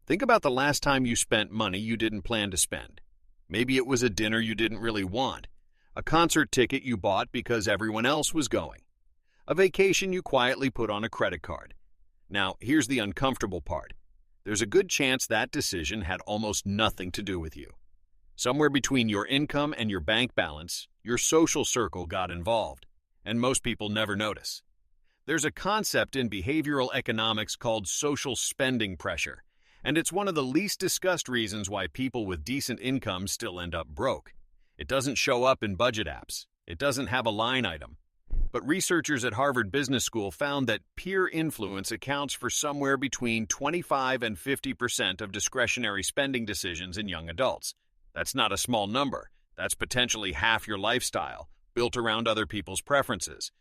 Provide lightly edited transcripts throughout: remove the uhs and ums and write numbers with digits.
Think about the last time you spent money you didn't plan to spend. Maybe it was a dinner you didn't really want, a concert ticket you bought because everyone else was going, a vacation you quietly put on a credit card. Now, here's the uncomfortable part. There's a good chance that decision had almost nothing to do with you. Somewhere between your income and your bank balance, your social circle got involved, and most people never notice. There's a concept in behavioral economics called social spending pressure, and it's one of the least discussed reasons why people with decent incomes still end up broke. It doesn't show up in budget apps. It doesn't have a line item. But researchers at Harvard Business School found that peer influence accounts for somewhere between 25 and 50% of discretionary spending decisions in young adults. That's not a small number. That's potentially half your lifestyle, built around other people's preferences.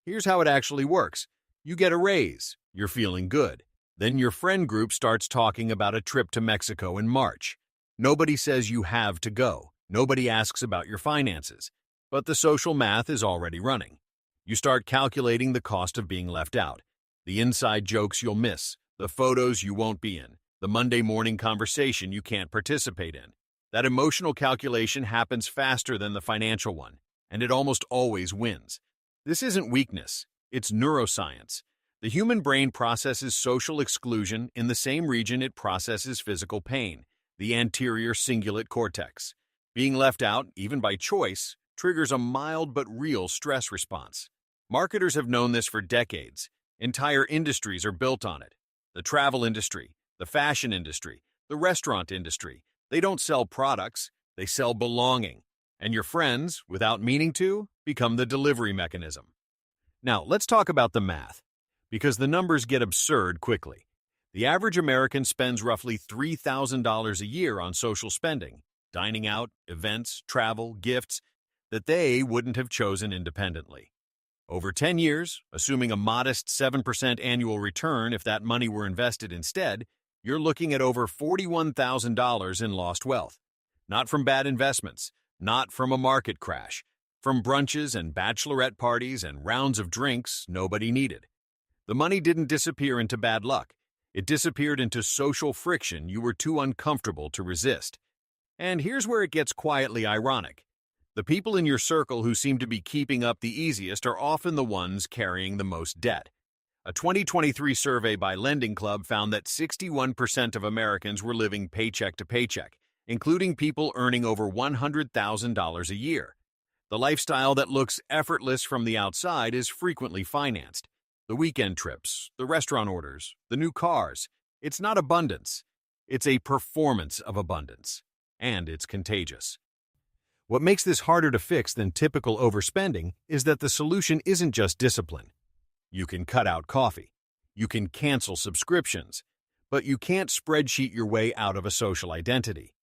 Here's how it actually works. You get a raise. You're feeling good. Then your friend group starts talking about a trip to Mexico in March. Nobody says you have to go. Nobody asks about your finances. But the social math is already running. You start calculating the cost of being left out, the inside jokes you'll miss, the photos you won't be in, the Monday morning conversation you can't participate in. That emotional calculation happens faster than the financial one, and it almost always wins. This isn't weakness, it's neuroscience. The human brain processes social exclusion in the same region it processes physical pain, the anterior cingulate cortex. Being left out, even by choice, triggers a mild but real stress response. Marketers have known this for decades. Entire industries are built on it. The travel industry, the fashion industry, the restaurant industry. They don't sell products, they sell belonging. And your friends, without meaning to, become the delivery mechanism. Now, let's talk about the math, because the numbers get absurd quickly. The average American spends roughly $3,000 a year on social spending, dining out, events, travel, gifts, that they wouldn't have chosen independently. Over 10 years, assuming a modest 7% annual return if that money were invested instead, you're looking at over $41,000 in lost wealth. Not from bad investments, not from a market crash, from brunches and bachelorette parties and rounds of drinks nobody needed. The money didn't disappear into bad luck. It disappeared into social friction you were too uncomfortable to resist. And here's where it gets quietly ironic. The people in your circle who seem to be keeping up the easiest are often the ones carrying the most debt. A 2023 survey by Lending Club found that 61% of Americans were living paycheck to paycheck, including people earning over $100,000 a year. The lifestyle that looks effortless from the outside is frequently financed. The weekend trips, the restaurant orders, the new cars. It's not abundance. It's a performance of abundance. And it's contagious. What makes this harder to fix than typical overspending is that the solution isn't just discipline. You can cut out coffee. You can cancel subscriptions. But you can't spreadsheet your way out of a social identity.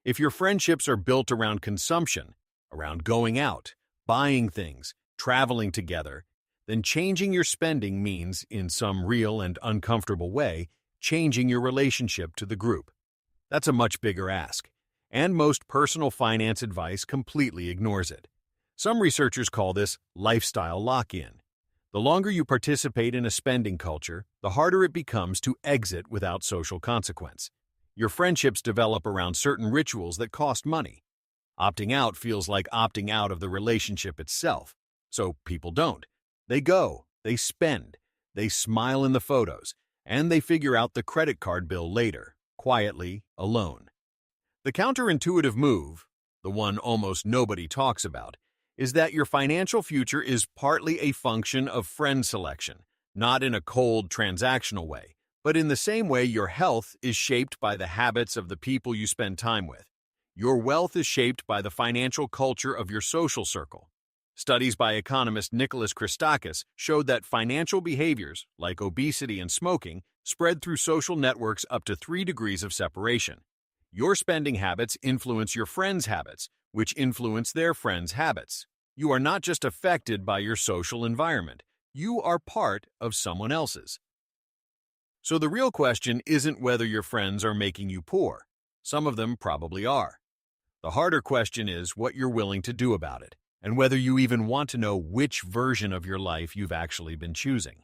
If your friendships are built around consumption, around going out, buying things, traveling together, then changing your spending means, in some real and uncomfortable way, changing your relationship to the group. That's a much bigger ask. And most personal finance advice completely ignores it. Some researchers call this lifestyle lock-in. The longer you participate in a spending culture, the harder it becomes to exit without social consequence. Your friendships develop around certain rituals that cost money. Opting out feels like opting out of the relationship itself. So people don't. They go, they spend, they smile in the photos, and they figure out the credit card bill later, quietly, alone. The counterintuitive move, the one almost nobody talks about, is that your financial future is partly a function of friend selection, not in a cold, transactional way, but in the same way your health is shaped by the habits of the people you spend time with. Your wealth is shaped by the financial culture of your social circle. Studies by economist Nicholas Christakis showed that financial behaviors, like obesity and smoking, spread through social networks up to 3 degrees of separation. Your spending habits influence your friends' habits, which influence their friends' habits. You are not just affected by your social environment. You are part of someone else's. So the real question isn't whether your friends are making you poor. Some of them probably are. The harder question is what you're willing to do about it, and whether you even want to know which version of your life you've actually been choosing.